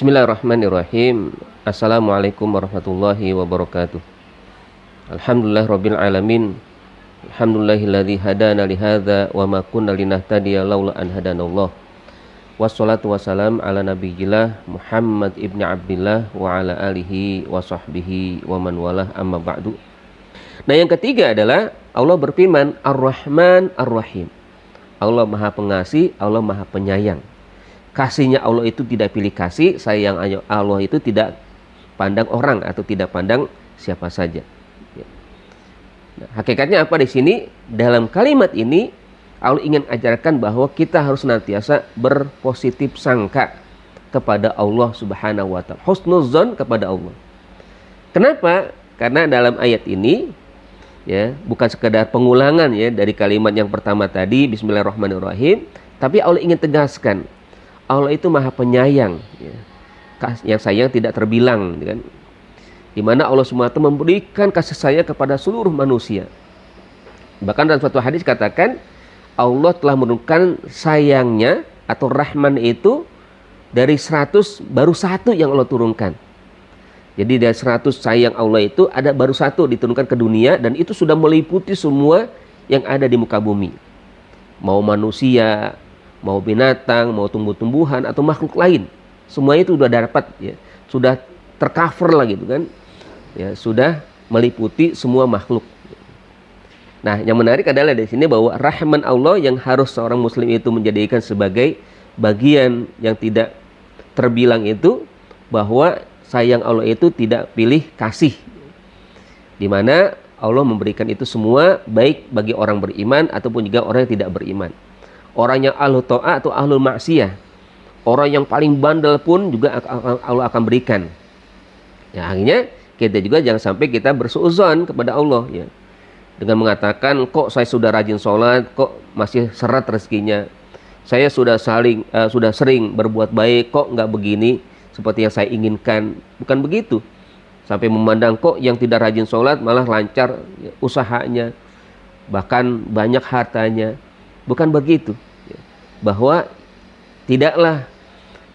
Bismillahirrahmanirrahim. Assalamualaikum warahmatullahi wabarakatuh. Alhamdulillah rabbil alamin. Alhamdulillahilladzi hadana li hadza wa ma kunna linahtadiya laula an hadanallah. Wassalatu wassalam ala nabiyillah Muhammad ibni Abdillah wa ala alihi wa sahbihi wa man walah, amma ba'du. Nah, yang ketiga adalah Allah berfirman Ar-Rahman Ar-Rahim. Allah Maha Pengasih, Allah Maha Penyayang. Kasihnya Allah itu tidak pilih kasih, sayang Allah itu tidak pandang orang atau tidak pandang siapa saja. Nah, hakikatnya apa di sini? Dalam kalimat ini Allah ingin ajarkan bahwa kita harus senantiasa berpositif sangka kepada Allah Subhanahu wa taala. Husnuzon kepada Allah. Kenapa? Karena dalam ayat ini ya, bukan sekedar pengulangan ya dari kalimat yang pertama tadi Bismillahirrahmanirrahim, tapi Allah ingin tegaskan Allah itu Maha Penyayang ya. Yang sayang tidak terbilang kan? Di mana Allah SWT memberikan kasih sayang kepada seluruh manusia. Bahkan dalam suatu hadis katakan Allah telah menurunkan sayangnya atau rahman itu dari 100 baru satu yang Allah turunkan. Jadi dari 100 sayang Allah itu ada baru satu diturunkan ke dunia, dan itu sudah meliputi semua yang ada di muka bumi. Mau manusia, mau binatang, mau tumbuh-tumbuhan atau makhluk lain, semuanya itu sudah dapat ya, sudah tercover lah gitu kan ya, sudah meliputi semua makhluk. Nah, yang menarik adalah di sini bahwa rahman Allah yang harus seorang muslim itu menjadikan sebagai bagian yang tidak terbilang itu, bahwa sayang Allah itu tidak pilih kasih, di mana Allah memberikan itu semua baik bagi orang beriman ataupun juga orang yang tidak beriman. Orang yang ahlu ta'ah atau ahlul maksiyah, orang yang paling bandel pun juga Allah akan berikan. Ya, akhirnya kita juga jangan sampai kita bersuudzon kepada Allah ya, dengan mengatakan kok saya sudah rajin sholat, kok masih seret rezekinya. Saya sudah sering berbuat baik, kok nggak begini seperti yang saya inginkan. Bukan begitu. Sampai memandang kok yang tidak rajin sholat malah lancar ya, usahanya, bahkan banyak hartanya. Bukan begitu. Bahwa tidaklah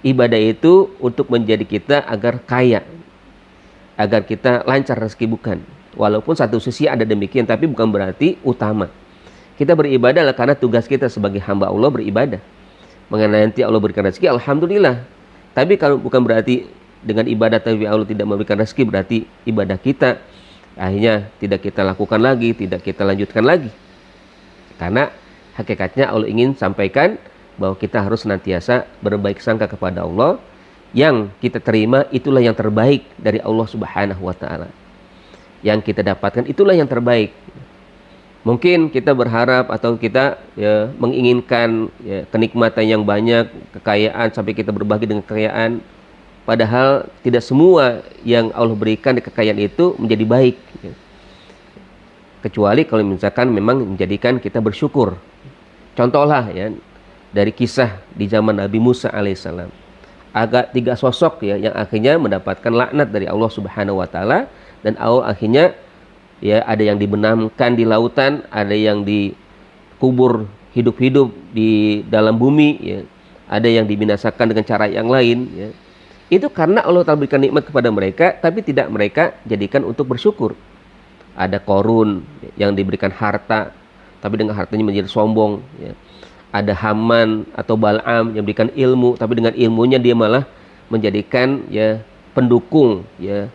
ibadah itu untuk menjadi kita agar kaya, agar kita lancar rezeki, bukan. Walaupun satu sisi ada demikian, tapi bukan berarti utama. Kita beribadah adalah karena tugas kita sebagai hamba Allah beribadah. Mengenai nanti Allah berikan rezeki, alhamdulillah. Tapi kalau bukan berarti dengan ibadah tapi Allah tidak memberikan rezeki, berarti ibadah kita akhirnya tidak kita lakukan lagi, tidak kita lanjutkan lagi. Karena hakikatnya Allah ingin sampaikan bahwa kita harus senantiasa berbaik sangka kepada Allah. Yang kita terima itulah yang terbaik dari Allah Subhanahu wa taala. Yang kita dapatkan itulah yang terbaik. Mungkin kita berharap atau kita ya, menginginkan ya, kenikmatan yang banyak, kekayaan sampai kita berbagi dengan kekayaan. Padahal tidak semua yang Allah berikan di kekayaan itu menjadi baik. Ya. Kecuali kalau misalkan memang menjadikan kita bersyukur. Contohlah ya, dari kisah di zaman Nabi Musa alaihissalam. Agak 3 sosok ya yang akhirnya mendapatkan laknat dari Allah Subhanahu wa taala, dan Allah akhirnya ya ada yang dibenamkan di lautan, ada yang dikubur hidup-hidup di dalam bumi ya, ada yang dibinasakan dengan cara yang lain ya. Itu karena Allah telah berikan nikmat kepada mereka, tapi tidak mereka jadikan untuk bersyukur. Ada Korun yang diberikan harta, tapi dengan hartanya menjadi sombong ya. Ada Haman atau Bal'am yang diberikan ilmu, tapi dengan ilmunya dia malah menjadikan ya pendukung ya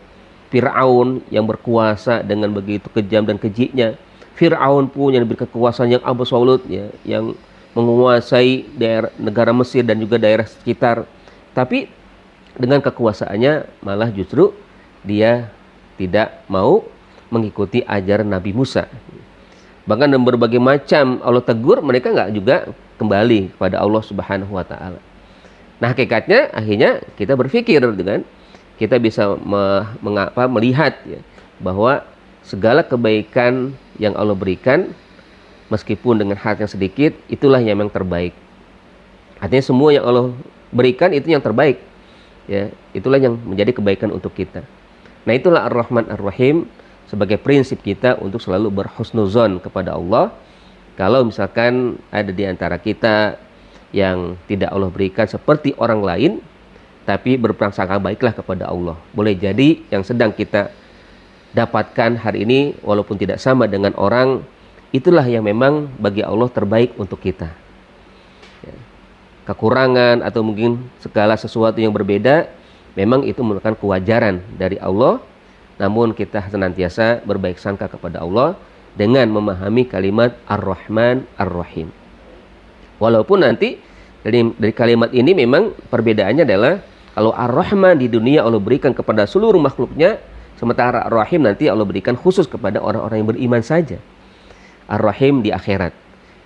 Fir'aun yang berkuasa dengan begitu kejam dan kejiknya. Fir'aun pun yang diberikan kekuasaan yang absolut ya, yang menguasai daerah negara Mesir dan juga daerah sekitar. Tapi dengan kekuasaannya malah justru dia tidak mau mengikuti ajaran Nabi Musa. Bahkan dengan berbagai macam Allah tegur, mereka nggak juga kembali kepada Allah Subhanahu wa taala. Nah, hakikatnya akhirnya kita berpikir dengan kita bisa melihat ya, bahwa segala kebaikan yang Allah berikan meskipun dengan hal yang sedikit, itulah yang memang terbaik. Artinya semua yang Allah berikan itu yang terbaik. Ya, itulah yang menjadi kebaikan untuk kita. Nah, itulah Ar-Rahman Ar-Rahim sebagai prinsip kita untuk selalu berhusnuzon kepada Allah. Kalau misalkan ada di antara kita yang tidak Allah berikan seperti orang lain, tapi berprasangka baiklah kepada Allah. Boleh jadi yang sedang kita dapatkan hari ini walaupun tidak sama dengan orang, itulah yang memang bagi Allah terbaik untuk kita. Ya. Kekurangan atau mungkin segala sesuatu yang berbeda, memang itu merupakan kewajaran dari Allah. Namun kita senantiasa berbaik sangka kepada Allah dengan memahami kalimat Ar-Rahman Ar-Rahim. Walaupun nanti dari kalimat ini memang perbedaannya adalah kalau Ar-Rahman di dunia Allah berikan kepada seluruh makhluknya, sementara Ar-Rahim nanti Allah berikan khusus kepada orang-orang yang beriman saja. Ar-Rahim di akhirat,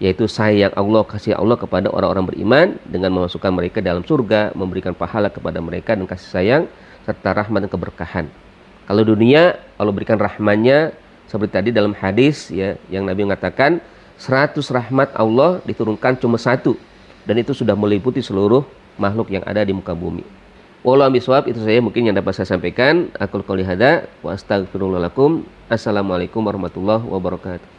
yaitu sayang Allah, kasih Allah kepada orang-orang beriman dengan memasukkan mereka dalam surga, memberikan pahala kepada mereka dan kasih sayang serta rahmat dan keberkahan. Kalau dunia Allah berikan rahmannya seperti tadi dalam hadis ya, yang Nabi mengatakan 100 rahmat Allah diturunkan cuma satu, dan itu sudah meliputi seluruh makhluk yang ada di muka bumi. Wallahu bisawab, itu saya mungkin yang dapat saya sampaikan. Aqul qouli hadza wa astaghfirullah lakum. Assalamualaikum warahmatullahi wabarakatuh.